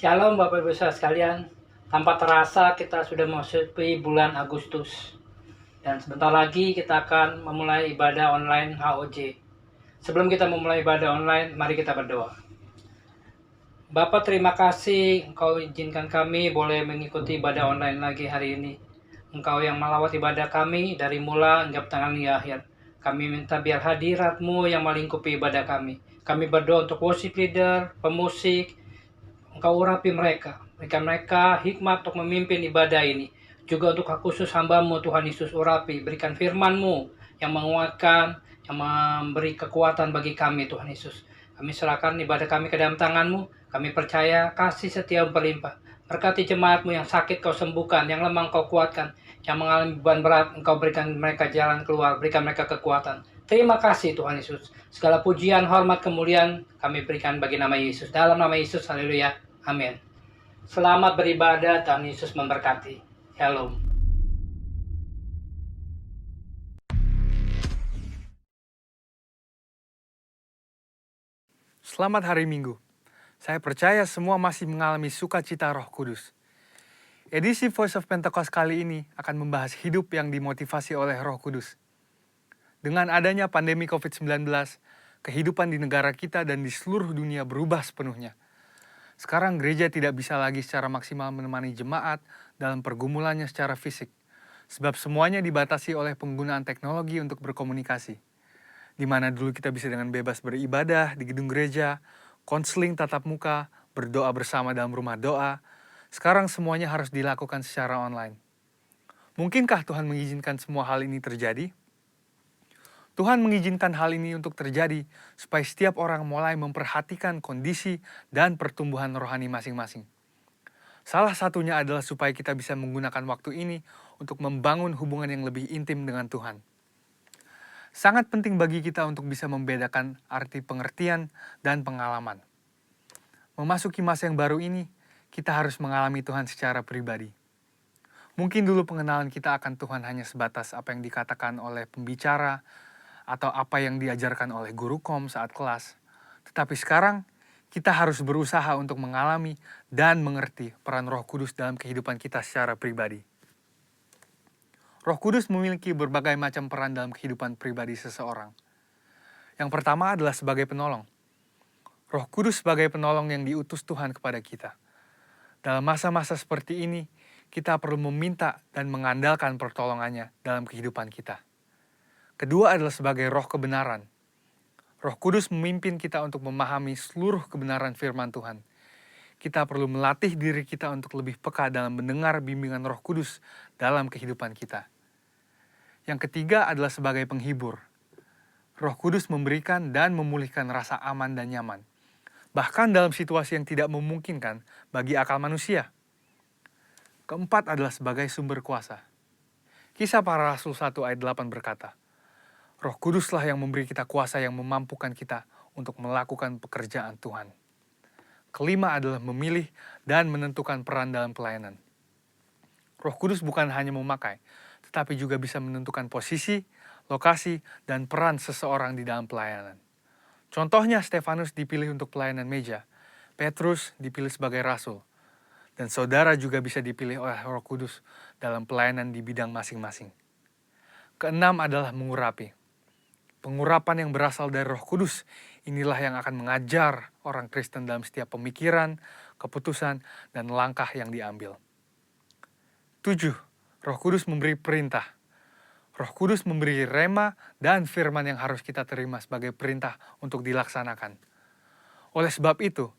Shalom Bapak Ibu saudara sekalian. Tanpa terasa kita sudah memasuki bulan Agustus. Dan sebentar lagi kita akan memulai ibadah online HOJ. Sebelum kita memulai ibadah online, mari kita berdoa. Bapak, terima kasih Engkau izinkan kami boleh mengikuti ibadah online lagi hari ini. Engkau yang melawat ibadah kami dari mula hingga pertengahan hingga akhir. Kami minta biar hadirat-Mu yang melingkupi ibadah kami. Kami berdoa untuk worship leader, pemusik, Engkau urapi mereka. Berikan mereka hikmat untuk memimpin ibadah ini. Juga untuk khusus hamba-Mu Tuhan Yesus urapi. Berikan firman-Mu yang menguatkan, yang memberi kekuatan bagi kami Tuhan Yesus. Kami serahkan ibadah kami ke dalam tangan-Mu. Kami percaya kasih setia berlimpah. Berkati jemaat-Mu yang sakit Kau sembuhkan, yang lemah Kau kuatkan, yang mengalami beban berat Engkau berikan mereka jalan keluar, berikan mereka kekuatan. Terima kasih Tuhan Yesus. Segala pujian, hormat, kemuliaan kami berikan bagi nama Yesus. Dalam nama Yesus, haleluya. Amin. Selamat beribadah, Tuhan Yesus memberkati. Shalom. Selamat hari Minggu. Saya percaya semua masih mengalami sukacita Roh Kudus. Edisi Voice of Pentecost kali ini akan membahas hidup yang dimotivasi oleh Roh Kudus. Dengan adanya pandemi COVID-19, kehidupan di negara kita dan di seluruh dunia berubah sepenuhnya. Sekarang gereja tidak bisa lagi secara maksimal menemani jemaat dalam pergumulannya secara fisik, sebab semuanya dibatasi oleh penggunaan teknologi untuk berkomunikasi. Di mana dulu kita bisa dengan bebas beribadah di gedung gereja, konseling tatap muka, berdoa bersama dalam rumah doa. Sekarang semuanya harus dilakukan secara online. Mungkinkah Tuhan mengizinkan semua hal ini terjadi? Tuhan mengizinkan hal ini untuk terjadi supaya setiap orang mulai memperhatikan kondisi dan pertumbuhan rohani masing-masing. Salah satunya adalah supaya kita bisa menggunakan waktu ini untuk membangun hubungan yang lebih intim dengan Tuhan. Sangat penting bagi kita untuk bisa membedakan arti pengertian dan pengalaman. Memasuki masa yang baru ini, kita harus mengalami Tuhan secara pribadi. Mungkin dulu pengenalan kita akan Tuhan hanya sebatas apa yang dikatakan oleh pembicara atau apa yang diajarkan oleh guru kom saat kelas. Tetapi sekarang, kita harus berusaha untuk mengalami dan mengerti peran Roh Kudus dalam kehidupan kita secara pribadi. Roh Kudus memiliki berbagai macam peran dalam kehidupan pribadi seseorang. Yang pertama adalah sebagai penolong. Roh Kudus sebagai penolong yang diutus Tuhan kepada kita. Dalam masa-masa seperti ini, kita perlu meminta dan mengandalkan pertolongannya dalam kehidupan kita. Kedua adalah sebagai roh kebenaran. Roh Kudus memimpin kita untuk memahami seluruh kebenaran firman Tuhan. Kita perlu melatih diri kita untuk lebih peka dalam mendengar bimbingan Roh Kudus dalam kehidupan kita. Yang ketiga adalah sebagai penghibur. Roh Kudus memberikan dan memulihkan rasa aman dan nyaman, bahkan dalam situasi yang tidak memungkinkan bagi akal manusia. Keempat adalah sebagai sumber kuasa. Kisah Para Rasul 1 ayat 8 berkata, Roh Kuduslah yang memberi kita kuasa yang memampukan kita untuk melakukan pekerjaan Tuhan. Kelima adalah memilih dan menentukan peran dalam pelayanan. Roh Kudus bukan hanya memakai, tetapi juga bisa menentukan posisi, lokasi, dan peran seseorang di dalam pelayanan. Contohnya Stefanus dipilih untuk pelayanan meja, Petrus dipilih sebagai rasul, dan saudara juga bisa dipilih oleh Roh Kudus dalam pelayanan di bidang masing-masing. Keenam adalah mengurapi. Pengurapan yang berasal dari Roh Kudus inilah yang akan mengajar orang Kristen dalam setiap pemikiran, keputusan, dan langkah yang diambil. 7. Roh Kudus memberi perintah. Roh Kudus memberi rema dan firman yang harus kita terima sebagai perintah untuk dilaksanakan. Oleh sebab itu,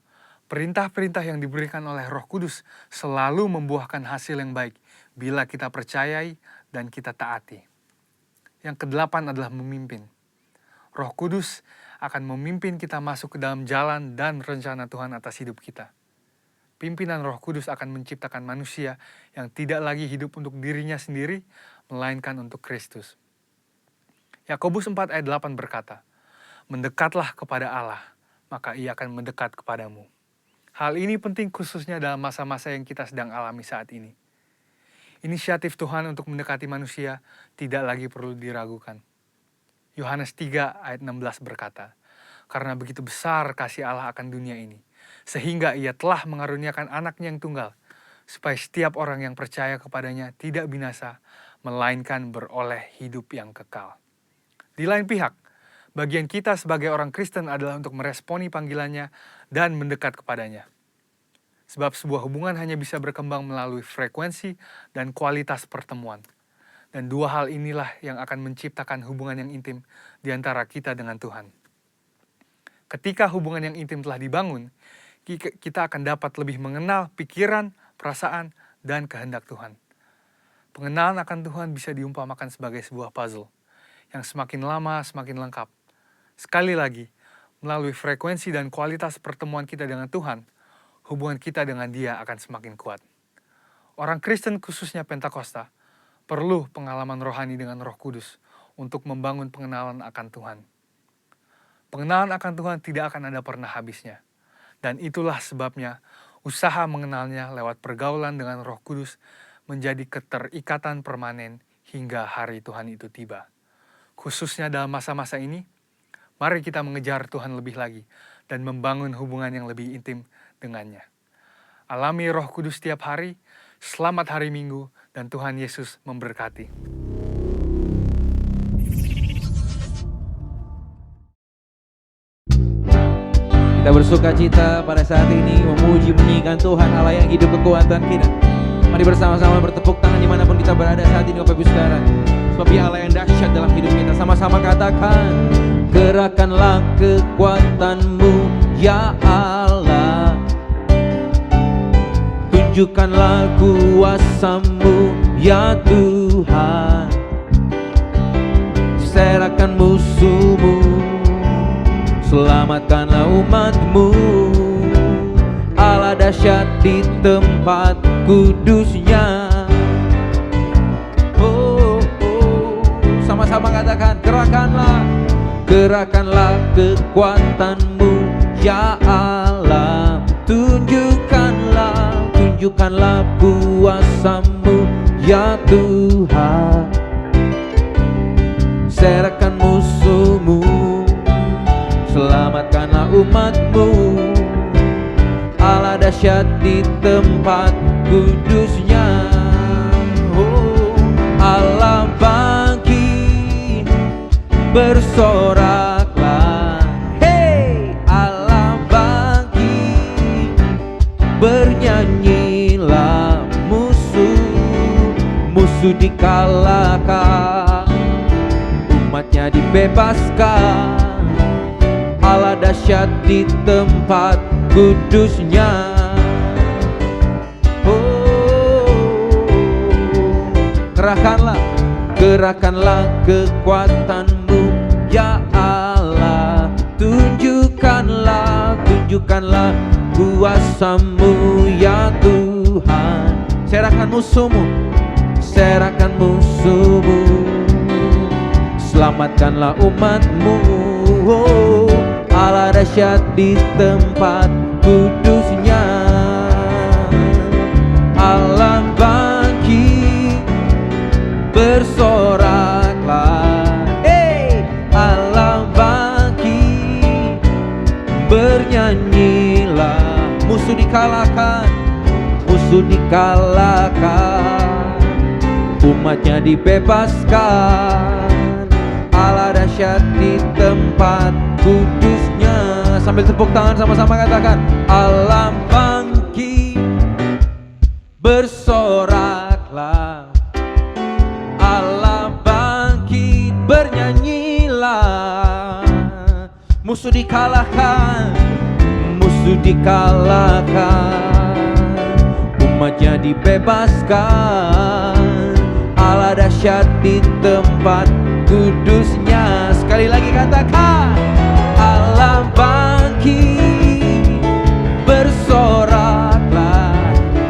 perintah-perintah yang diberikan oleh Roh Kudus selalu membuahkan hasil yang baik bila kita percayai dan kita taati. Yang kedelapan adalah memimpin. Roh Kudus akan memimpin kita masuk ke dalam jalan dan rencana Tuhan atas hidup kita. Pimpinan Roh Kudus akan menciptakan manusia yang tidak lagi hidup untuk dirinya sendiri, melainkan untuk Kristus. Yakobus 4 ayat 8 berkata, Mendekatlah kepada Allah, maka Ia akan mendekat kepadamu. Hal ini penting khususnya dalam masa-masa yang kita sedang alami saat ini. Inisiatif Tuhan untuk mendekati manusia tidak lagi perlu diragukan. Yohanes 3 ayat 16 berkata, Karena begitu besar kasih Allah akan dunia ini, sehingga ia telah mengaruniakan anaknya yang tunggal, supaya setiap orang yang percaya kepadanya tidak binasa, melainkan beroleh hidup yang kekal. Di lain pihak, bagian kita sebagai orang Kristen adalah untuk meresponi panggilannya dan mendekat kepadanya. Sebab sebuah hubungan hanya bisa berkembang melalui frekuensi dan kualitas pertemuan. Dan dua hal inilah yang akan menciptakan hubungan yang intim di antara kita dengan Tuhan. Ketika hubungan yang intim telah dibangun, kita akan dapat lebih mengenal pikiran, perasaan, dan kehendak Tuhan. Pengenalan akan Tuhan bisa diumpamakan sebagai sebuah puzzle yang semakin lama semakin lengkap. Sekali lagi, melalui frekuensi dan kualitas pertemuan kita dengan Tuhan, hubungan kita dengan Dia akan semakin kuat. Orang Kristen khususnya Pentakosta perlu pengalaman rohani dengan Roh Kudus untuk membangun pengenalan akan Tuhan. Pengenalan akan Tuhan tidak akan ada pernah habisnya. Dan itulah sebabnya usaha mengenalnya lewat pergaulan dengan Roh Kudus menjadi keterikatan permanen hingga hari Tuhan itu tiba. Khususnya dalam masa-masa ini, mari kita mengejar Tuhan lebih lagi dan membangun hubungan yang lebih intim dengannya. Alami Roh Kudus setiap hari. Selamat hari Minggu dan Tuhan Yesus memberkati. Kita bersuka cita pada saat ini memuji meninggikan Tuhan Allah yang hidup kekuatan kita. Mari bersama-sama bertepuk tangan dimanapun kita berada saat ini Bapak Ibu Saudara. Sebab Dia Allah yang dahsyat dalam hidup kita. Sama-sama katakan, gerakanlah kekuatan-Mu ya Allah, tunjukkanlah kuasa-Mu ya Tuhan, serahkan musuh-Mu, selamatkanlah umat-Mu. Allah dahsyat di tempat kudusnya. Oh, oh. Sama-sama katakan, gerakanlah kekuatan-Mu ya Allah, tunjukkanlah kuasa-Mu ya Tuhan, serahkan musuh-Mu, selamatkanlah umat-Mu. Allah dahsyat di tempat kudusnya. Oh, Allah bangkit, bersoraklah. Hey, Allah bangkit, bernyanyilah. Musuh dikalahkan, umatnya dibebaskan. Allah dahsyat di tempat kudusnya. Oh, gerakanlah kekuatan-Mu ya Allah, tunjukkanlah kuasa-Mu ya Tuhan, serahkan musuh-Mu, selamatkanlah umat-Mu. Oh, Allah dahsyat di tempat kudusnya. Allah bangkit, bersoraklah. Hey, Allah bangkit, bernyanyilah. Musuh dikalahkan, umatnya dibebaskan. Allah dahsyat di tempat kudusnya. Sambil tepuk tangan sama-sama katakan, Allah bangkit, bersoraklah. Allah bangkit, bernyanyilah. Musuh dikalahkan, umatnya dibebaskan. Allah dahsyat di tempat kudusnya. Sekali lagi katakan, Allah bangkit, bersoraklah.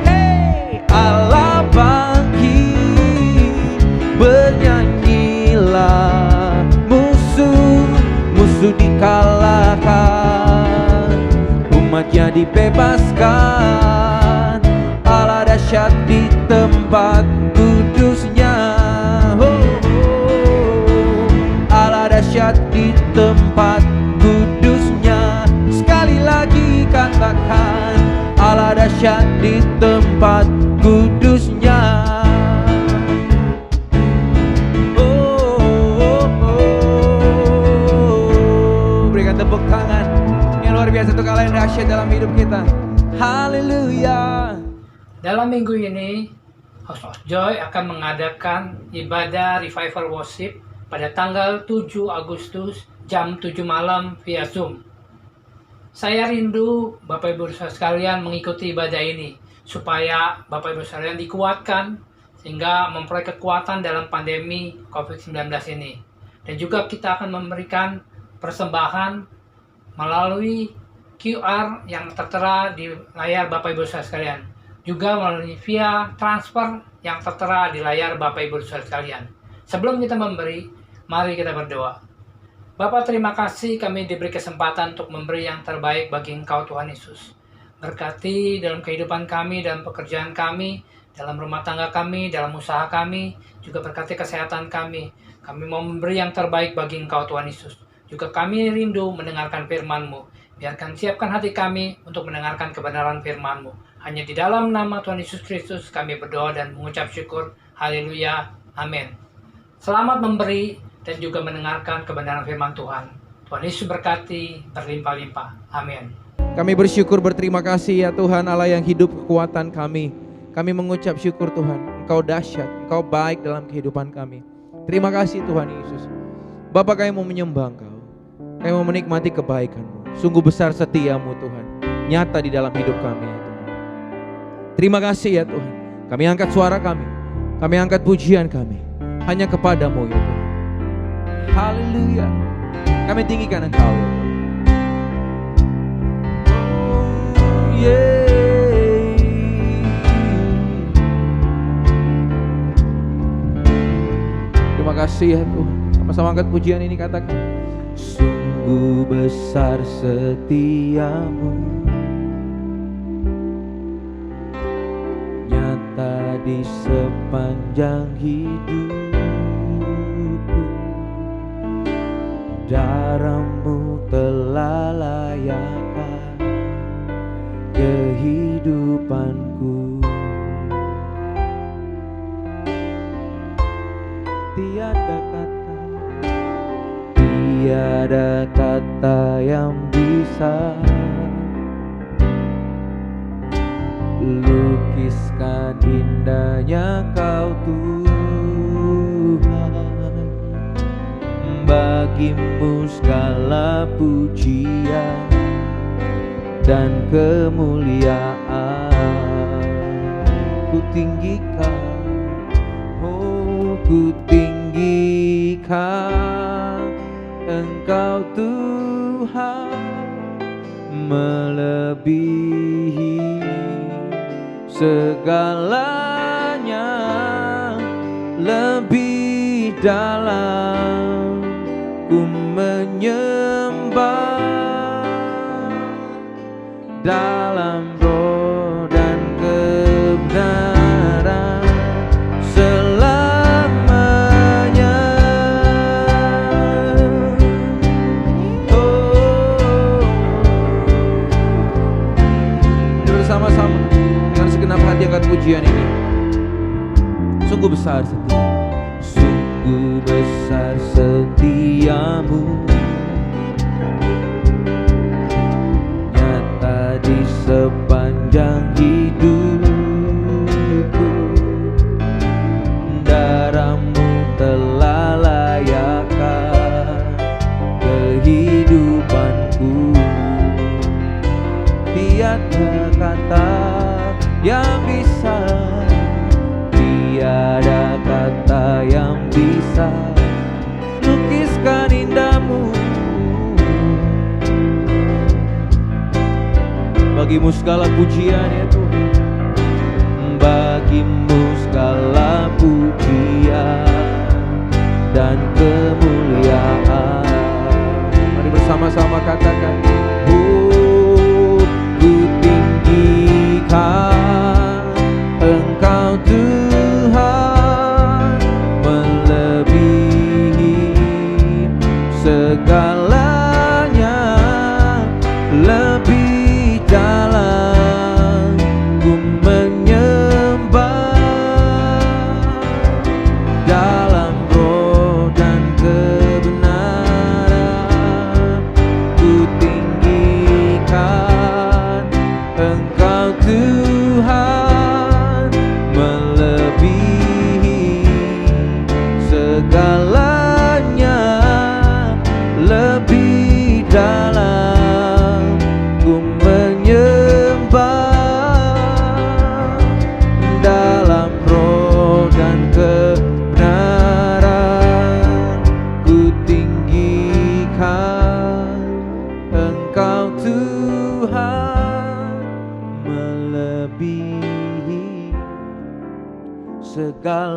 Hey, Allah bangkit, bernyanyilah. Musuh dikalahkan, umatnya dibebaskan. Allah dahsyat di tempat kudusnya. Oh, Allah dahsyat di tempat dahsyat di tempat kudusnya. Berikan tepuk tangan yang luar biasa untuk Allah yang dahsyat dalam hidup kita. Haleluya. Dalam minggu ini, House of Joy akan mengadakan ibadah Revival Worship pada tanggal 7 Agustus jam 7 malam via Zoom. Saya rindu Bapak Ibu Saudara sekalian mengikuti ibadah ini supaya Bapak Ibu sekalian dikuatkan sehingga memperoleh kekuatan dalam pandemi COVID-19 ini. Dan juga kita akan memberikan persembahan melalui QR yang tertera di layar Bapak Ibu Saudara sekalian. Juga melalui via transfer yang tertera di layar Bapak Ibu Saudara sekalian. Sebelum kita memberi, mari kita berdoa. Bapa, terima kasih kami diberi kesempatan untuk memberi yang terbaik bagi Engkau Tuhan Yesus. Berkati dalam kehidupan kami, dalam pekerjaan kami, dalam rumah tangga kami, dalam usaha kami, juga berkati kesehatan kami. Kami mau memberi yang terbaik bagi Engkau Tuhan Yesus. Juga kami rindu mendengarkan firman-Mu. Biarkan siapkan hati kami untuk mendengarkan kebenaran firman-Mu. Hanya di dalam nama Tuhan Yesus Kristus kami berdoa dan mengucap syukur. Haleluya. Amin. Selamat memberi dan juga mendengarkan kebenaran firman Tuhan. Tuhan Yesus berkati berlimpah-limpah. Amin. Kami bersyukur, berterima kasih ya Tuhan Allah yang hidup, kekuatan kami. Kami mengucap syukur Tuhan, Engkau dahsyat, Engkau baik dalam kehidupan kami. Terima kasih Tuhan Yesus. Bapa, kami mau menyembah Engkau. Kami mau menikmati kebaikan-Mu. Sungguh besar setia-Mu Tuhan, nyata di dalam hidup kami ya Tuhan. Terima kasih ya Tuhan. Kami angkat suara kami angkat pujian kami hanya kepadamu ya Tuhan. Haleluya. Kami tinggikan Engkau ya Tuhan. Oh, yeah. Terima kasih ya Tuhan. Sama-sama angkat pujian ini, katakan. Sungguh besar setiamu, nyata di sepanjang hidupku. Darah-Mu telah layakkan kehidupanku. Tiada kata yang bisa lukiskan indahnya Kau Tuhan. Bagimu segala pujian dan kemuliaan ku tinggikan, oh ku tinggikan Engkau Tuhan, melebihi segalanya, lebih dalam ku menyembah dalam roh dan kebenaran selamanya. Oh, bersama-sama dengan segenap hati angkat pujian ini. Sungguh besar setia, sungguh besar setiamu, nyata di sepanjang hidupku. Darah-Mu telah layakkan kehidupanku. Tiada kata yang bisa, tiada kata yang bisa lukiskan indah-Mu. Bagimu segala pujian ya Tuhan, bagimu segala pujian dan kemuliaan. Mari bersama-sama katakan, oh ku tinggikan Engkau Tuhan, melebihi segalanya, lebih dalam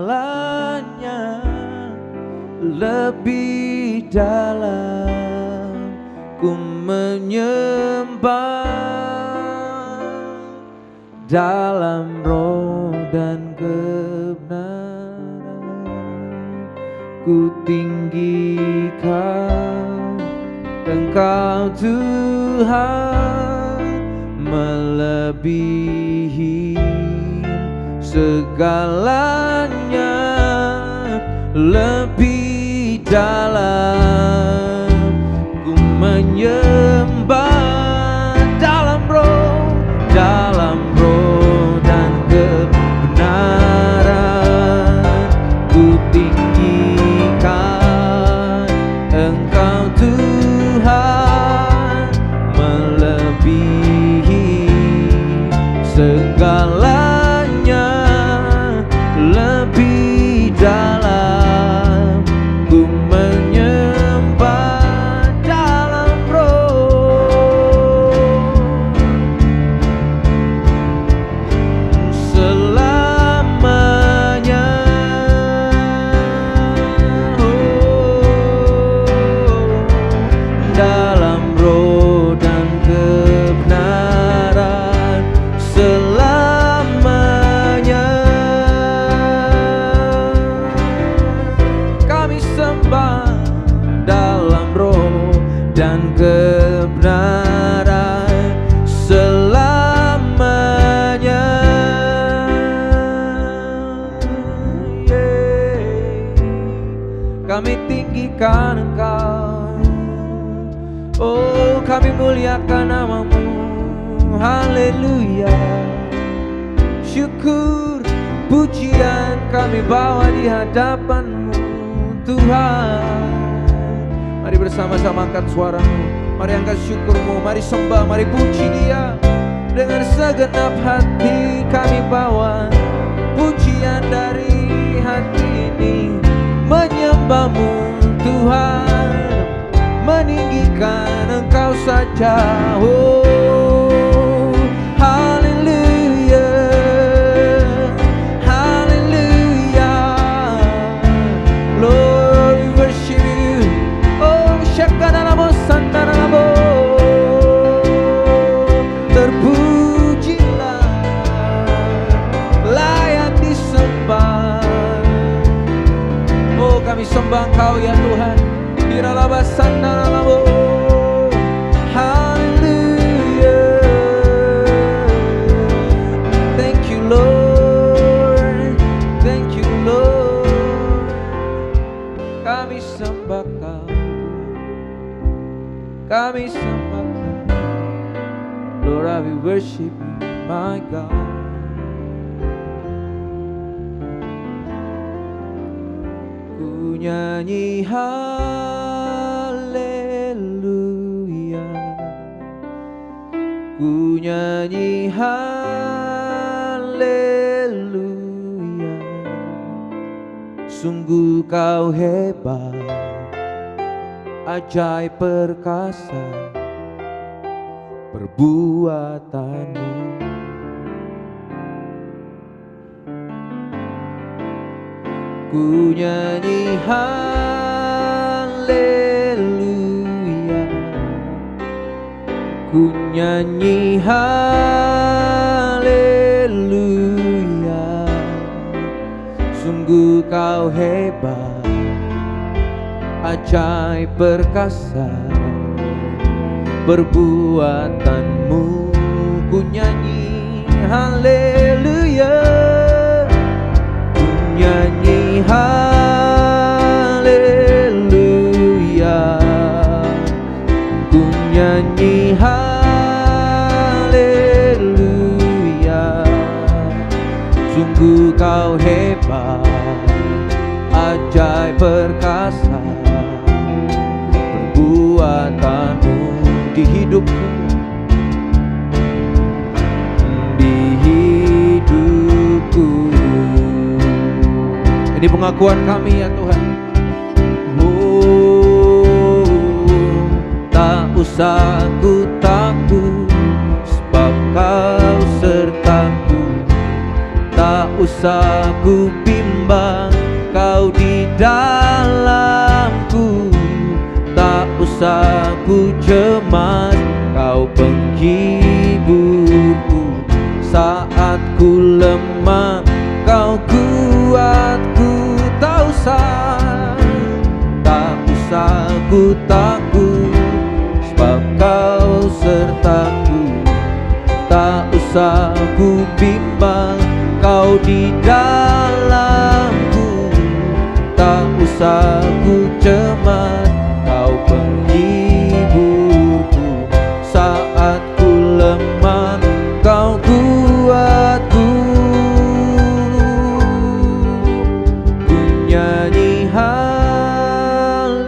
segalanya lebih dalam ku menyembah dalam roh dan kebenaran. Ku tinggikan Engkau Tuhan, melebihi segalanya, lebih dalam ku menyembah dalam roh dan kebenaran. Ku tinggikan Engkau Tuhan, melebihi segalanya, lebih dalam ku menyembah dalam roh selamanya. Dalam roh dan kebenaran selamanya. Kami sembah dalam roh dan kebenaran selamanya. Kami tinggikan Engkau, oh kami muliakan namamu. Haleluya. Syukur pujian kami bawa di hadapan-Mu Tuhan. Mari bersama-sama angkat suaramu, mari angkat syukurmu, mari sembah, mari puji Dia. Dengan segenap hati kami bawa pujian dari hati ini, menyembah-Mu Tuhan, meninggikan Engkau saja. Oh, haleluya, haleluya. Lord, we worship you. Oh, syakanalamo santanalamo. Terpujilah, layak disembah. Oh, kami sembah Engkau ya Tuhan. Hallelujah. Thank you Lord, thank you Lord. Kami sembah Kau, kami sembah Kau. Lord, I will worship you, my God. Ku nyanyi haleluya, ku nyanyi haleluya. Sungguh Kau hebat, ajaib perkasa perbuatanmu. Ku nyanyi haleluya, ku nyanyi haleluya. Sungguh Kau hebat, ajaib perkasa perbuatanmu. Ku nyanyi haleluya, ku nyanyi haleluya, ku nyanyi haleluya. Sungguh Kau hebat, ajaib perkasa perbuatanmu di hidupku, di hidupku. Ini pengakuan kami ya Tuhan. Oh, tak usah ku takut, sebab Kau sertaku. Tak usah ku bimbang, dalamku, tak usah ku cemas. Kau penghiburku saat ku lemah, Kau kuatku. Tak usah ku takut, sebab Kau sertaku. Tak usah ku bimbang, Kau di dalamku. Tak usah ku cemas, Kau penghiburku saat ku lemah, Kau kuatku. Ku nyanyi haleluya,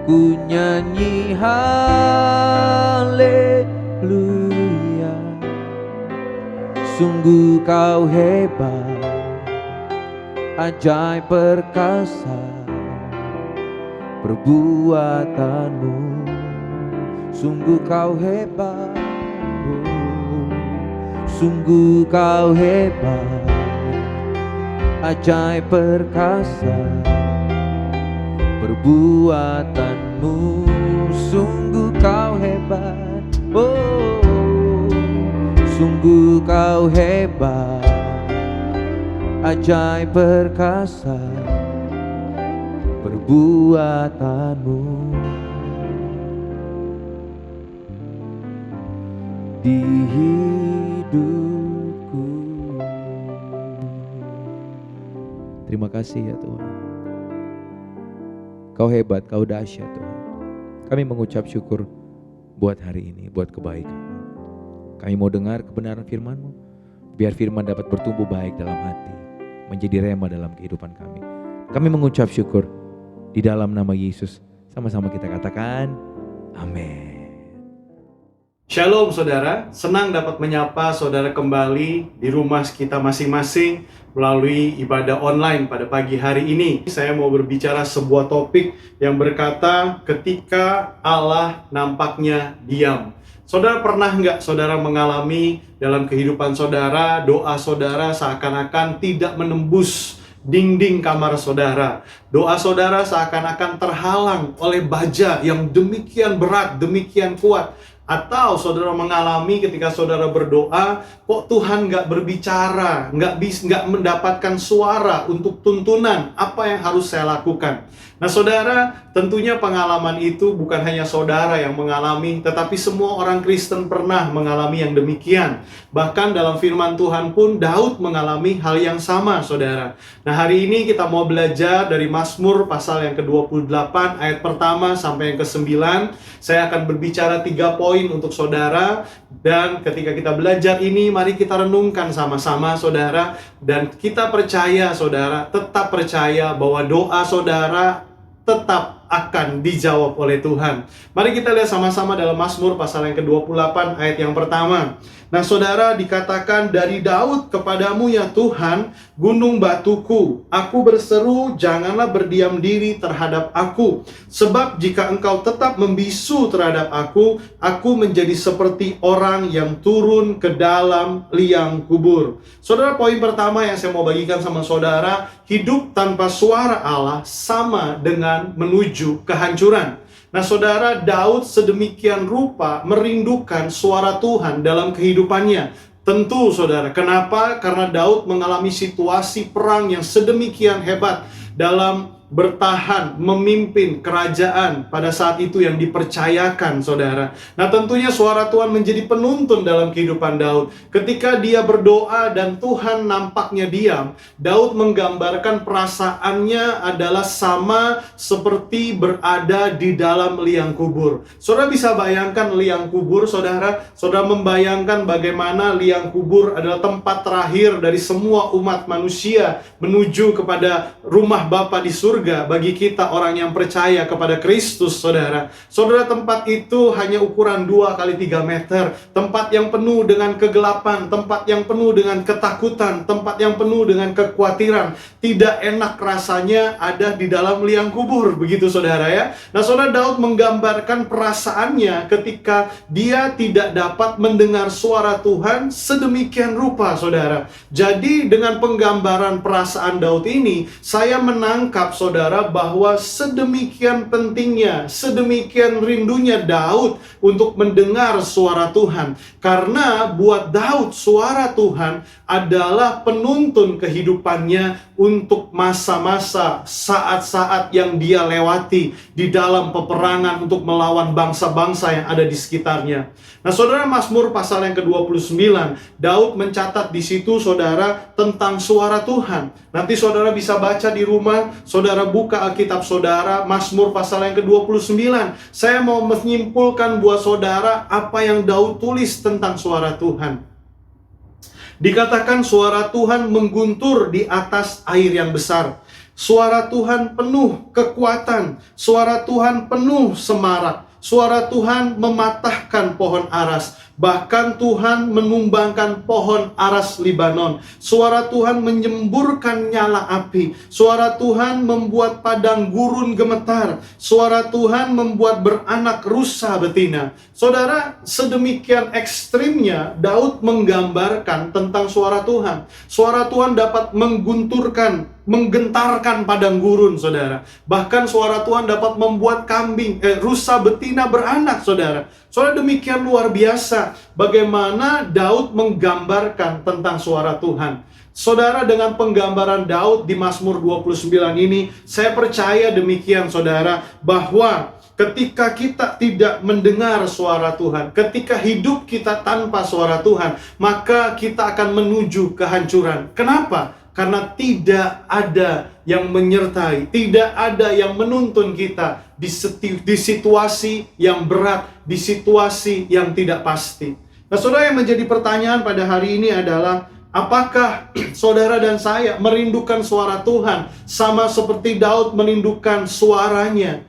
ku nyanyi haleluya. Sungguh Kau hebat, ajaib perkasa perbuatanmu. Sungguh Kau hebat, sungguh Kau hebat, ajaib perkasa perbuatanmu. Sungguh Kau hebat, oh, sungguh Kau hebat, ajaib perkasa perbuatanmu. Di hidupku. Terima kasih ya Tuhan. Kau hebat, Kau dahsyat Tuhan. Kami mengucap syukur buat hari ini, buat kebaikan-Mu. Kami mau dengar kebenaran firman-Mu, biar firman dapat bertumbuh baik dalam hati, menjadi rema dalam kehidupan kami. Kami mengucap syukur di dalam nama Yesus. Sama-sama kita katakan, amin. Shalom saudara, senang dapat menyapa saudara kembali di rumah kita masing-masing melalui ibadah online pada pagi hari ini. Saya mau berbicara sebuah topik yang berkata ketika Allah nampaknya diam. Saudara pernah nggak saudara mengalami dalam kehidupan saudara, doa saudara seakan-akan tidak menembus dinding kamar saudara. Doa saudara seakan-akan terhalang oleh baja yang demikian berat, demikian kuat. Atau saudara mengalami ketika saudara berdoa, kok Tuhan nggak berbicara, nggak mendapatkan suara untuk tuntunan apa yang harus saya lakukan. Nah saudara, tentunya pengalaman itu bukan hanya saudara yang mengalami, tetapi semua orang Kristen pernah mengalami yang demikian. Bahkan dalam firman Tuhan pun Daud mengalami hal yang sama saudara. Nah hari ini kita mau belajar dari Mazmur pasal yang ke-28 ayat pertama sampai yang ke-9. Saya akan berbicara 3 poin untuk saudara. Dan ketika kita belajar ini, mari kita renungkan sama-sama saudara. Dan kita percaya saudara, tetap percaya bahwa doa saudara tetap akan dijawab oleh Tuhan. Mari kita lihat sama-sama dalam Mazmur pasal yang ke-28 ayat yang pertama. Nah saudara, dikatakan dari Daud, kepadamu ya Tuhan, gunung batuku, aku berseru, janganlah berdiam diri terhadap aku. Sebab jika engkau tetap membisu terhadap aku menjadi seperti orang yang turun ke dalam liang kubur. Saudara, poin pertama yang saya mau bagikan sama saudara, hidup tanpa suara Allah sama dengan menuju kehancuran. Nah saudara, Daud sedemikian rupa merindukan suara Tuhan dalam kehidupannya. Tentu saudara, kenapa? Karena Daud mengalami situasi perang yang sedemikian hebat dalam bertahan, memimpin kerajaan pada saat itu yang dipercayakan saudara. Nah tentunya suara Tuhan menjadi penuntun dalam kehidupan Daud. Ketika dia berdoa dan Tuhan nampaknya diam, Daud menggambarkan perasaannya adalah sama seperti berada di dalam liang kubur. Saudara bisa bayangkan liang kubur saudara? Saudara membayangkan bagaimana liang kubur adalah tempat terakhir dari semua umat manusia menuju kepada rumah Bapa di surga. surga bagi kita orang yang percaya kepada Kristus, saudara. Saudara, tempat itu hanya ukuran 2 kali 3 meter. Tempat yang penuh dengan kegelapan, tempat yang penuh dengan ketakutan, tempat yang penuh dengan kekhawatiran. Tidak enak rasanya ada di dalam liang kubur, begitu saudara ya. Nah, saudara, Daud menggambarkan perasaannya ketika dia tidak dapat mendengar suara Tuhan sedemikian rupa, saudara. Jadi dengan penggambaran perasaan Daud ini, saya menangkap, saudara, bahwa sedemikian pentingnya, sedemikian rindunya Daud untuk mendengar suara Tuhan. Karena buat Daud, suara Tuhan adalah penuntun kehidupannya untuk masa-masa, saat-saat yang dia lewati di dalam peperangan untuk melawan bangsa-bangsa yang ada di sekitarnya. Nah, saudara, Mazmur pasal yang ke-29, Daud mencatat di situ, saudara, tentang suara Tuhan. Nanti saudara bisa baca di rumah, saudara buka Alkitab saudara, Mazmur pasal yang ke-29. Saya mau menyimpulkan buat saudara apa yang Daud tulis tentang suara Tuhan. Dikatakan suara Tuhan mengguntur di atas air yang besar. Suara Tuhan penuh kekuatan. Suara Tuhan penuh semarak. Suara Tuhan mematahkan pohon aras. Bahkan Tuhan menumbangkan pohon aras Libanon. Suara Tuhan menyemburkan nyala api. Suara Tuhan membuat padang gurun gemetar. Suara Tuhan membuat beranak rusa betina. Saudara, sedemikian ekstrimnya Daud menggambarkan tentang suara Tuhan. Suara Tuhan dapat menggunturkan, menggentarkan padang gurun, saudara. Bahkan suara Tuhan dapat membuat rusa betina beranak, saudara. Saudara, demikian luar biasa bagaimana Daud menggambarkan tentang suara Tuhan. Saudara, dengan penggambaran Daud di Mazmur 29 ini, saya percaya demikian, saudara, bahwa ketika kita tidak mendengar suara Tuhan, ketika hidup kita tanpa suara Tuhan, maka kita akan menuju kehancuran. Kenapa? Karena tidak ada yang menyertai, tidak ada yang menuntun kita di situasi yang berat, di situasi yang tidak pasti. Nah, saudara, yang menjadi pertanyaan pada hari ini adalah, apakah saudara dan saya merindukan suara Tuhan sama seperti Daud merindukan suaranya?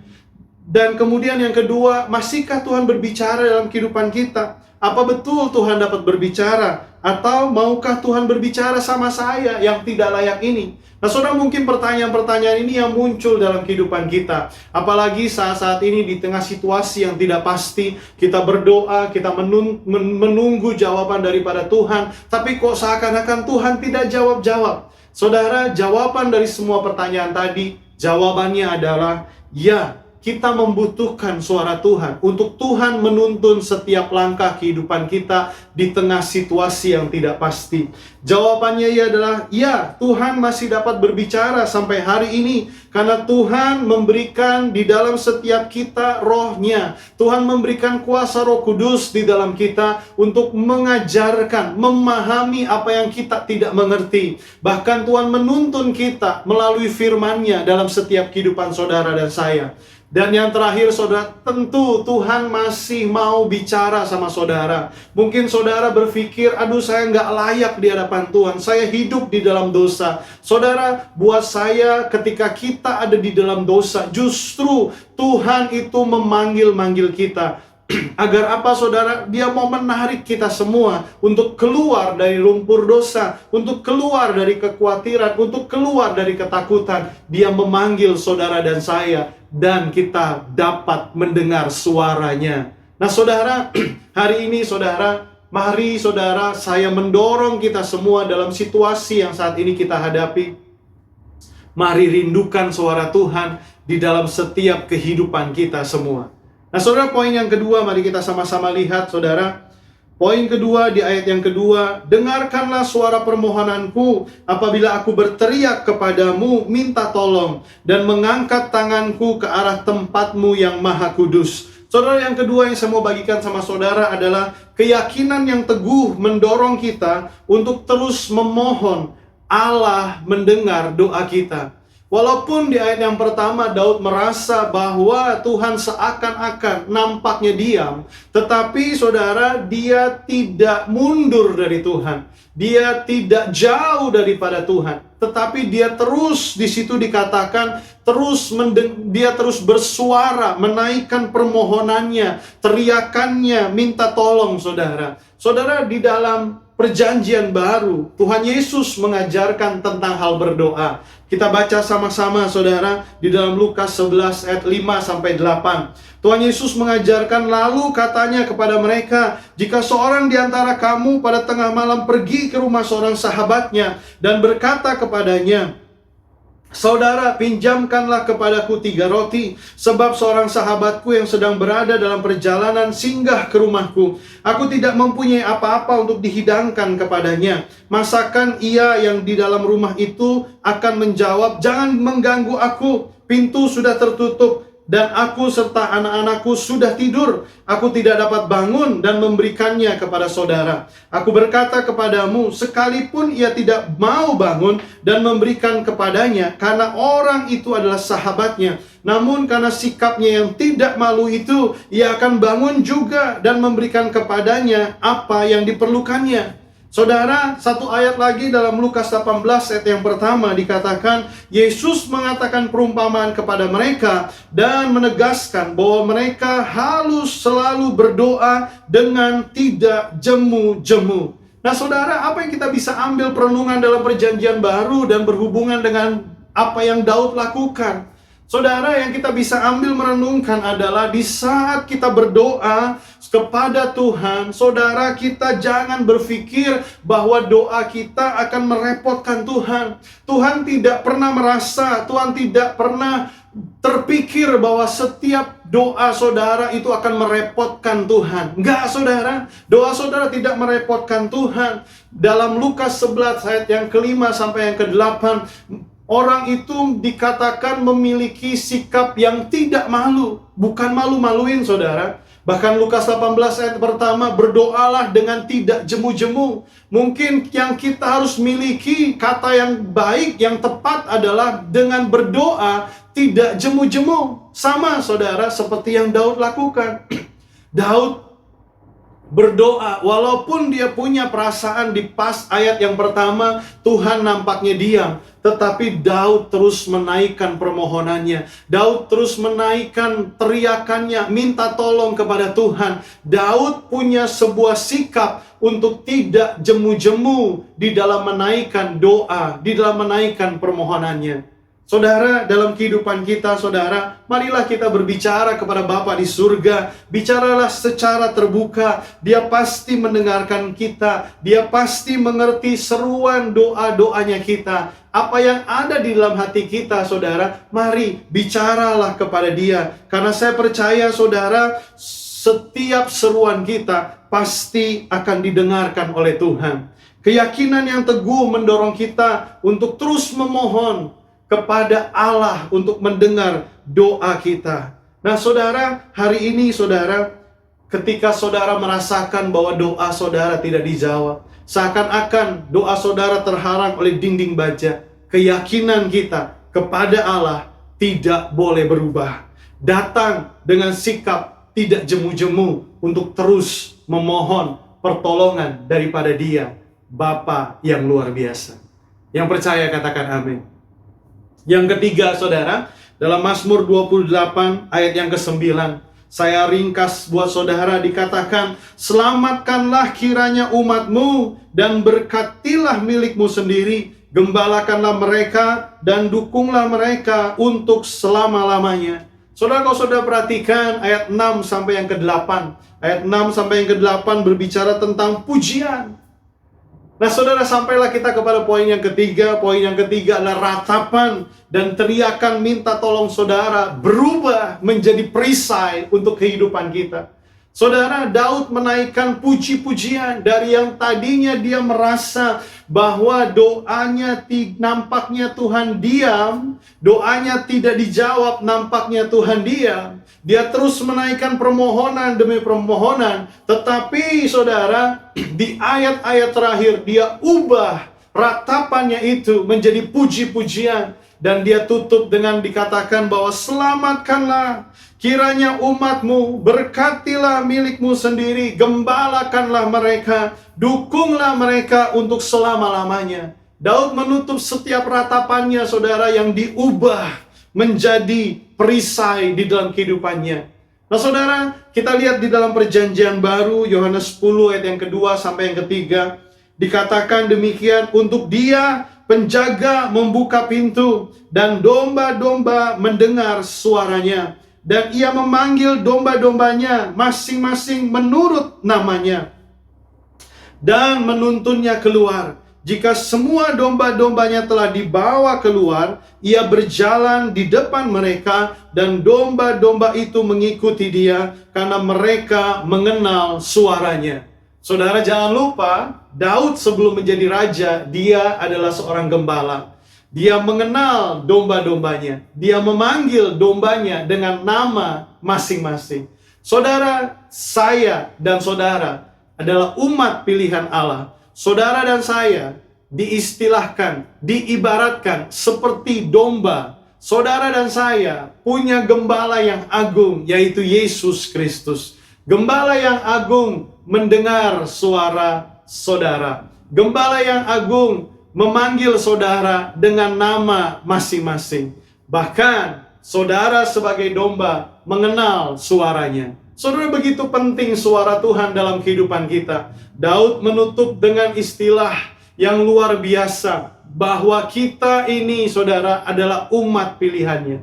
Dan kemudian yang kedua, masihkah Tuhan berbicara dalam kehidupan kita? Apa betul Tuhan dapat berbicara? Atau maukah Tuhan berbicara sama saya yang tidak layak ini? Nah, saudara, mungkin pertanyaan-pertanyaan ini yang muncul dalam kehidupan kita. Apalagi saat-saat ini di tengah situasi yang tidak pasti, kita berdoa, kita menunggu jawaban daripada Tuhan, tapi kok seakan-akan Tuhan tidak jawab-jawab. Saudara, jawaban dari semua pertanyaan tadi, jawabannya adalah ya. Kita membutuhkan suara Tuhan untuk Tuhan menuntun setiap langkah kehidupan kita di tengah situasi yang tidak pasti. Jawabannya adalah ya, Tuhan masih dapat berbicara sampai hari ini karena Tuhan memberikan di dalam setiap kita roh-Nya. Tuhan memberikan kuasa Roh Kudus di dalam kita untuk mengajarkan, memahami apa yang kita tidak mengerti. Bahkan Tuhan menuntun kita melalui firman-Nya dalam setiap kehidupan saudara dan saya. Dan yang terakhir, saudara, tentu Tuhan masih mau bicara sama saudara. Mungkin saudara berpikir, aduh, saya nggak layak di hadapan Tuhan. Saya hidup di dalam dosa. Saudara, buat saya ketika kita ada di dalam dosa, justru Tuhan itu memanggil-manggil kita. Agar apa, saudara? Dia mau menarik kita semua untuk keluar dari lumpur dosa, untuk keluar dari kekhawatiran, untuk keluar dari ketakutan. Dia memanggil saudara dan saya, dan kita dapat mendengar suaranya. Nah, saudara, hari ini, saudara, mari, saudara, saya mendorong kita semua dalam situasi yang saat ini kita hadapi. Mari rindukan suara Tuhan di dalam setiap kehidupan kita semua. Nah, saudara, poin yang kedua, mari kita sama-sama lihat, saudara. Poin kedua di ayat yang kedua, dengarkanlah suara permohonanku apabila aku berteriak kepadamu, minta tolong, dan mengangkat tanganku ke arah tempatmu yang maha kudus. Saudara, yang kedua yang saya mau bagikan sama saudara adalah keyakinan yang teguh mendorong kita untuk terus memohon Allah mendengar doa kita. Walaupun di ayat yang pertama Daud merasa bahwa Tuhan seakan-akan nampaknya diam, tetapi saudara, dia tidak mundur dari Tuhan. Dia tidak jauh daripada Tuhan, tetapi dia terus, di situ dikatakan dia terus bersuara, menaikkan permohonannya, teriakannya, minta tolong. Saudara, di dalam Perjanjian Baru, Tuhan Yesus mengajarkan tentang hal berdoa. Kita baca sama-sama, saudara, di dalam Lukas 11 ayat 5-8. Tuhan Yesus mengajarkan, lalu katanya kepada mereka, jika seorang di antara kamu pada tengah malam pergi ke rumah seorang sahabatnya dan berkata kepadanya, saudara, pinjamkanlah kepadaku 3 roti, sebab seorang sahabatku yang sedang berada dalam perjalanan singgah ke rumahku. Aku tidak mempunyai apa-apa untuk dihidangkan kepadanya. Masakan ia yang di dalam rumah itu akan menjawab, jangan mengganggu aku, pintu sudah tertutup, dan aku serta anak-anakku sudah tidur. Aku tidak dapat bangun dan memberikannya kepada saudara. Aku berkata kepadamu, sekalipun ia tidak mau bangun dan memberikan kepadanya, karena orang itu adalah sahabatnya, namun karena sikapnya yang tidak malu itu, ia akan bangun juga dan memberikan kepadanya apa yang diperlukannya. Saudara, satu ayat lagi dalam Lukas 18 ayat yang pertama dikatakan, Yesus mengatakan perumpamaan kepada mereka dan menegaskan bahwa mereka harus selalu berdoa dengan tidak jemu-jemu. Nah saudara, apa yang kita bisa ambil perenungan dalam Perjanjian Baru dan berhubungan dengan apa yang Daud lakukan? Saudara, yang kita bisa ambil merenungkan adalah di saat kita berdoa kepada Tuhan, saudara, kita jangan berpikir bahwa doa kita akan merepotkan Tuhan. Tuhan tidak pernah merasa, Tuhan tidak pernah terpikir bahwa setiap doa saudara itu akan merepotkan Tuhan. Enggak, saudara, doa saudara tidak merepotkan Tuhan. Dalam Lukas 11 ayat yang ke-5 sampai yang ke-8, orang itu dikatakan memiliki sikap yang tidak malu. Bukan malu-maluin, saudara. Bahkan Lukas 18 ayat pertama, berdoalah dengan tidak jemu-jemu. Mungkin yang kita harus miliki, kata yang baik, yang tepat adalah dengan berdoa tidak jemu-jemu. Sama, saudara, seperti yang Daud lakukan. Daud berdoa, walaupun dia punya perasaan di pas ayat yang pertama, Tuhan nampaknya diam. Tetapi Daud terus menaikkan permohonannya. Daud terus menaikkan teriakannya, minta tolong kepada Tuhan. Daud punya sebuah sikap untuk tidak jemu-jemu di dalam menaikkan doa, di dalam menaikkan permohonannya. Saudara, dalam kehidupan kita, saudara, marilah kita berbicara kepada Bapa di surga. Bicaralah secara terbuka. Dia pasti mendengarkan kita. Dia pasti mengerti seruan doa-doanya kita. Apa yang ada di dalam hati kita, saudara, mari bicaralah kepada Dia. Karena saya percaya, saudara, setiap seruan kita pasti akan didengarkan oleh Tuhan. Keyakinan yang teguh mendorong kita untuk terus memohon kepada Allah untuk mendengar doa kita. Nah saudara, hari ini saudara, ketika saudara merasakan bahwa doa saudara tidak dijawab, seakan-akan doa saudara terhalang oleh dinding baja, keyakinan kita kepada Allah tidak boleh berubah. Datang dengan sikap tidak jemu-jemu untuk terus memohon pertolongan daripada Dia, Bapa yang luar biasa. Yang percaya katakan amin. Yang ketiga, saudara, dalam Mazmur 28 ayat yang ke-9, saya ringkas buat saudara, dikatakan, selamatkanlah kiranya umatmu dan berkatilah milikmu sendiri, gembalakanlah mereka dan dukunglah mereka untuk selama-lamanya. Saudara, kalau saudara perhatikan ayat 6 sampai yang ke-8, ayat 6 sampai yang ke-8 berbicara tentang pujian. Nah saudara, sampailah kita kepada poin yang ketiga. Poin yang ketiga adalah ratapan dan teriakan minta tolong saudara berubah menjadi perisai untuk kehidupan kita. Saudara, Daud menaikkan puji-pujian dari yang tadinya dia merasa bahwa doanya nampaknya Tuhan diam, doanya tidak dijawab, nampaknya Tuhan diam. Dia terus menaikkan permohonan demi permohonan. Tetapi saudara, di ayat-ayat terakhir dia ubah ratapannya itu menjadi puji-pujian. Dan dia tutup dengan dikatakan bahwa selamatkanlah kiranya umatmu, berkatilah milikmu sendiri, gembalakanlah mereka, dukunglah mereka untuk selama-lamanya. Daud menutup setiap ratapannya, saudara, yang diubah menjadi perisai di dalam kehidupannya. Nah, saudara, kita lihat di dalam perjanjian baru, Yohanes 10 ayat yang kedua sampai yang ketiga, dikatakan demikian, untuk dia penjaga membuka pintu, dan domba-domba mendengar suaranya. Dan ia memanggil domba-dombanya masing-masing menurut namanya, dan menuntunnya keluar. Jika semua domba-dombanya telah dibawa keluar, ia berjalan di depan mereka, dan domba-domba itu mengikuti dia, karena mereka mengenal suaranya. Saudara, jangan lupa, Daud sebelum menjadi raja, dia adalah seorang gembala. Dia mengenal domba-dombanya. Dia memanggil dombanya dengan nama masing-masing. Saudara, saya dan saudara adalah umat pilihan Allah. Saudara dan saya diistilahkan, diibaratkan seperti domba. Saudara dan saya punya gembala yang agung, yaitu Yesus Kristus. Gembala yang agung mendengar suara saudara. Gembala yang agung memanggil saudara dengan nama masing-masing. Bahkan saudara sebagai domba mengenal suaranya. Saudara, begitu penting suara Tuhan dalam kehidupan kita. Daud menutup dengan istilah yang luar biasa, bahwa kita ini, saudara, adalah umat pilihannya.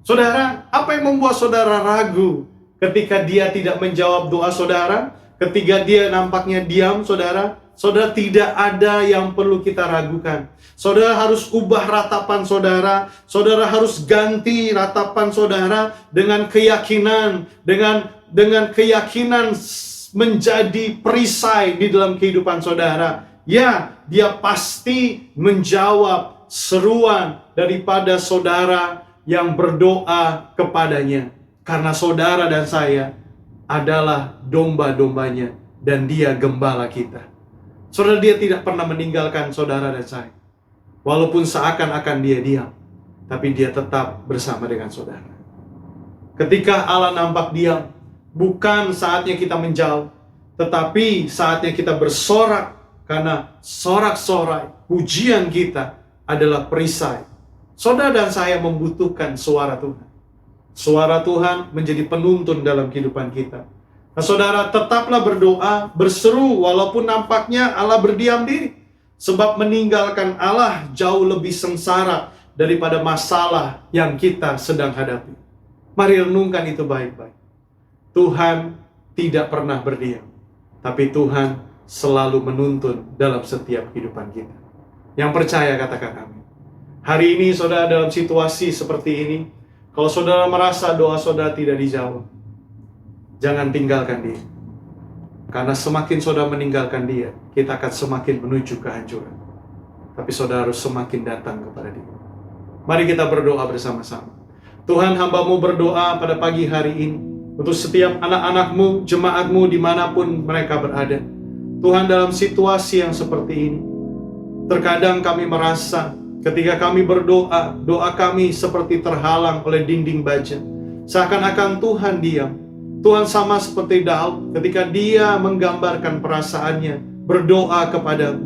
Saudara, apa yang membuat saudara ragu ketika dia tidak menjawab doa saudara? Ketika dia nampaknya diam, saudara? Saudara, tidak ada yang perlu kita ragukan. Saudara harus ubah ratapan saudara. Saudara harus ganti ratapan saudara dengan keyakinan, dengan keyakinan menjadi perisai di dalam kehidupan saudara. Ya, dia pasti menjawab seruan daripada saudara yang berdoa kepadanya. Karena saudara dan saya adalah domba-dombanya, dan dia gembala kita. Saudara, dia tidak pernah meninggalkan saudara dan saya. Walaupun seakan-akan dia diam, tapi dia tetap bersama dengan saudara. Ketika Allah nampak diam, bukan saatnya kita menjauh, tetapi saatnya kita bersorak, karena sorak-sorai pujian kita adalah perisai. Saudara dan saya membutuhkan suara Tuhan. Suara Tuhan menjadi penuntun dalam kehidupan kita. Nah, saudara, tetaplah berdoa, berseru, walaupun nampaknya Allah berdiam diri. Sebab meninggalkan Allah jauh lebih sengsara daripada masalah yang kita sedang hadapi. Mari renungkan itu baik-baik. Tuhan tidak pernah berdiam, tapi Tuhan selalu menuntun dalam setiap kehidupan kita. Yang percaya katakan amin. Hari ini saudara dalam situasi seperti ini, kalau saudara merasa doa saudara tidak dijawab, jangan tinggalkan dia. Karena semakin saudara meninggalkan dia, kita akan semakin menuju kehancuran. Tapi saudara harus semakin datang kepada dia. Mari kita berdoa bersama-sama. Tuhan, hamba-Mu berdoa pada pagi hari ini untuk setiap anak-anak-Mu, jemaat-Mu dimanapun mereka berada. Tuhan, dalam situasi yang seperti ini, terkadang kami merasa ketika kami berdoa, doa kami seperti terhalang oleh dinding baja. Seakan-akan Tuhan diam. Tuhan, sama seperti Daud ketika dia menggambarkan perasaannya, berdoa kepadamu,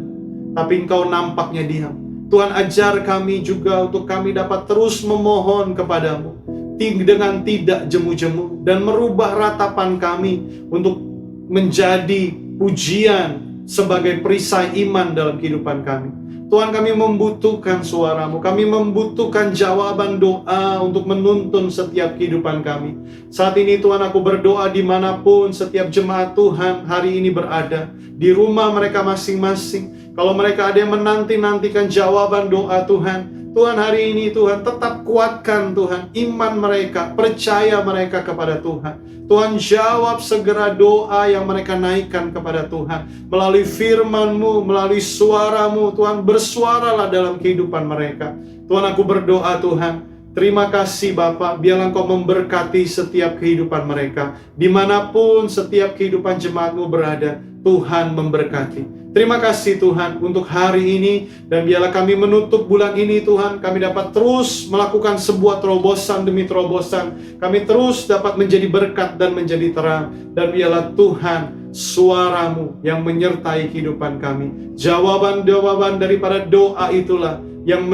tapi Engkau nampaknya diam. Tuhan, ajar kami juga untuk kami dapat terus memohon kepadamu dengan tidak jemu-jemu, dan merubah ratapan kami untuk menjadi pujian sebagai perisai iman dalam kehidupan kami. Tuhan, kami membutuhkan suara-Mu. Kami membutuhkan jawaban doa untuk menuntun setiap kehidupan kami. Saat ini Tuhan, aku berdoa dimanapun setiap jemaat Tuhan hari ini berada, di rumah mereka masing-masing. Kalau mereka ada yang menanti-nantikan jawaban doa Tuhan, Tuhan, hari ini Tuhan tetap kuatkan Tuhan iman mereka, percaya mereka kepada Tuhan. Tuhan, jawab segera doa yang mereka naikkan kepada Tuhan. Melalui firman-Mu, melalui suara-Mu, Tuhan, bersuaralah dalam kehidupan mereka. Tuhan, aku berdoa Tuhan, terima kasih Bapa, biarlah Engkau memberkati setiap kehidupan mereka. Dimanapun setiap kehidupan jemaat-Mu berada, Tuhan memberkati. Terima kasih Tuhan untuk hari ini, dan biarlah kami menutup bulan ini Tuhan, kami dapat terus melakukan sebuah terobosan demi terobosan. Kami terus dapat menjadi berkat dan menjadi terang, dan biarlah Tuhan suara-Mu yang menyertai kehidupan kami. Jawaban-jawaban daripada doa itulah yang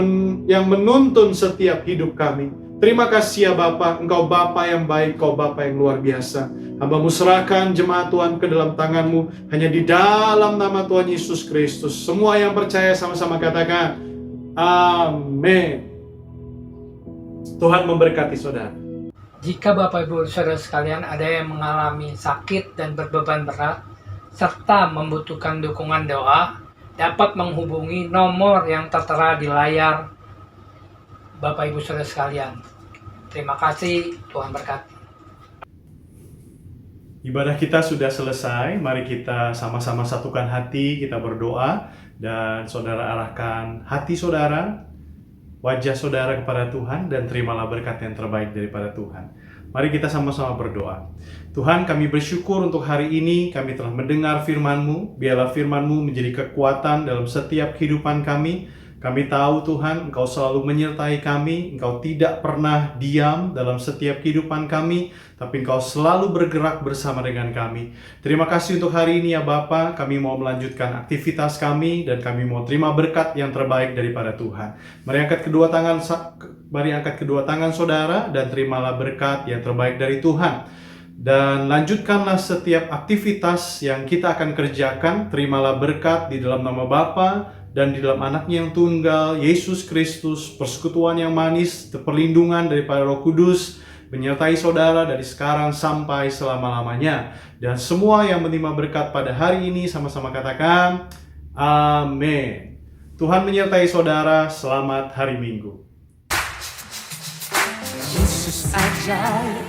menuntun setiap hidup kami. Terima kasih ya Bapa, Engkau Bapa yang baik, Engkau Bapa yang luar biasa. Hamba-Mu serahkan jemaat Tuhan ke dalam tangan-Mu, hanya di dalam nama Tuhan Yesus Kristus. Semua yang percaya sama-sama katakan, amin. Tuhan memberkati saudara. Jika Bapak Ibu Saudara sekalian ada yang mengalami sakit dan berbeban berat, serta membutuhkan dukungan doa, dapat menghubungi nomor yang tertera di layar Bapak Ibu Saudara sekalian. Terima kasih, Tuhan berkati. Ibadah kita sudah selesai, mari kita sama-sama satukan hati, kita berdoa, dan saudara arahkan hati saudara, wajah saudara kepada Tuhan, dan terimalah berkat yang terbaik daripada Tuhan. Mari kita sama-sama berdoa. Tuhan, kami bersyukur untuk hari ini, kami telah mendengar firman-Mu, biarlah firman-Mu menjadi kekuatan dalam setiap kehidupan kami. Kami tahu Tuhan, Engkau selalu menyertai kami, Engkau tidak pernah diam dalam setiap kehidupan kami, tapi Engkau selalu bergerak bersama dengan kami. Terima kasih untuk hari ini ya Bapa, kami mau melanjutkan aktivitas kami, dan kami mau terima berkat yang terbaik daripada Tuhan. Mari angkat kedua tangan saudara, dan terimalah berkat yang terbaik dari Tuhan. Dan lanjutkanlah setiap aktivitas yang kita akan kerjakan, terimalah berkat di dalam nama Bapa, dan di dalam anaknya yang tunggal, Yesus Kristus, persekutuan yang manis, perlindungan daripada Roh Kudus, menyertai saudara dari sekarang sampai selama-lamanya. Dan semua yang menerima berkat pada hari ini, sama-sama katakan, amin. Tuhan menyertai saudara, selamat hari Minggu. Yesus ajaib,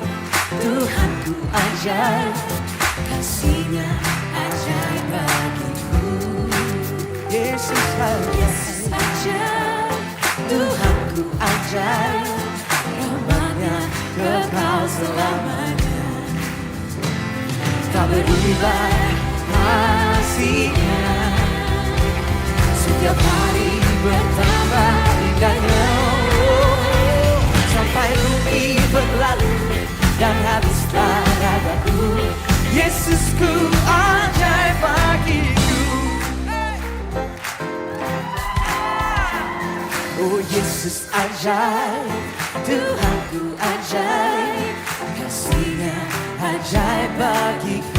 Tuhanku ajaib, kasih-Nya ajaib bagiku. Yesus ajaib, Tuhanku ajaib, rahmat-Nya kekal selamanya. Tak berubah kasih-Nya, setiap hari bertambah indahnya. Sampai bumi berlalu dan habislah ragaku, Yesusku ajaib bagiku. Oh Yesus ajaib, Tuhanku ajaib, kasih-Nya ajaib bagiku.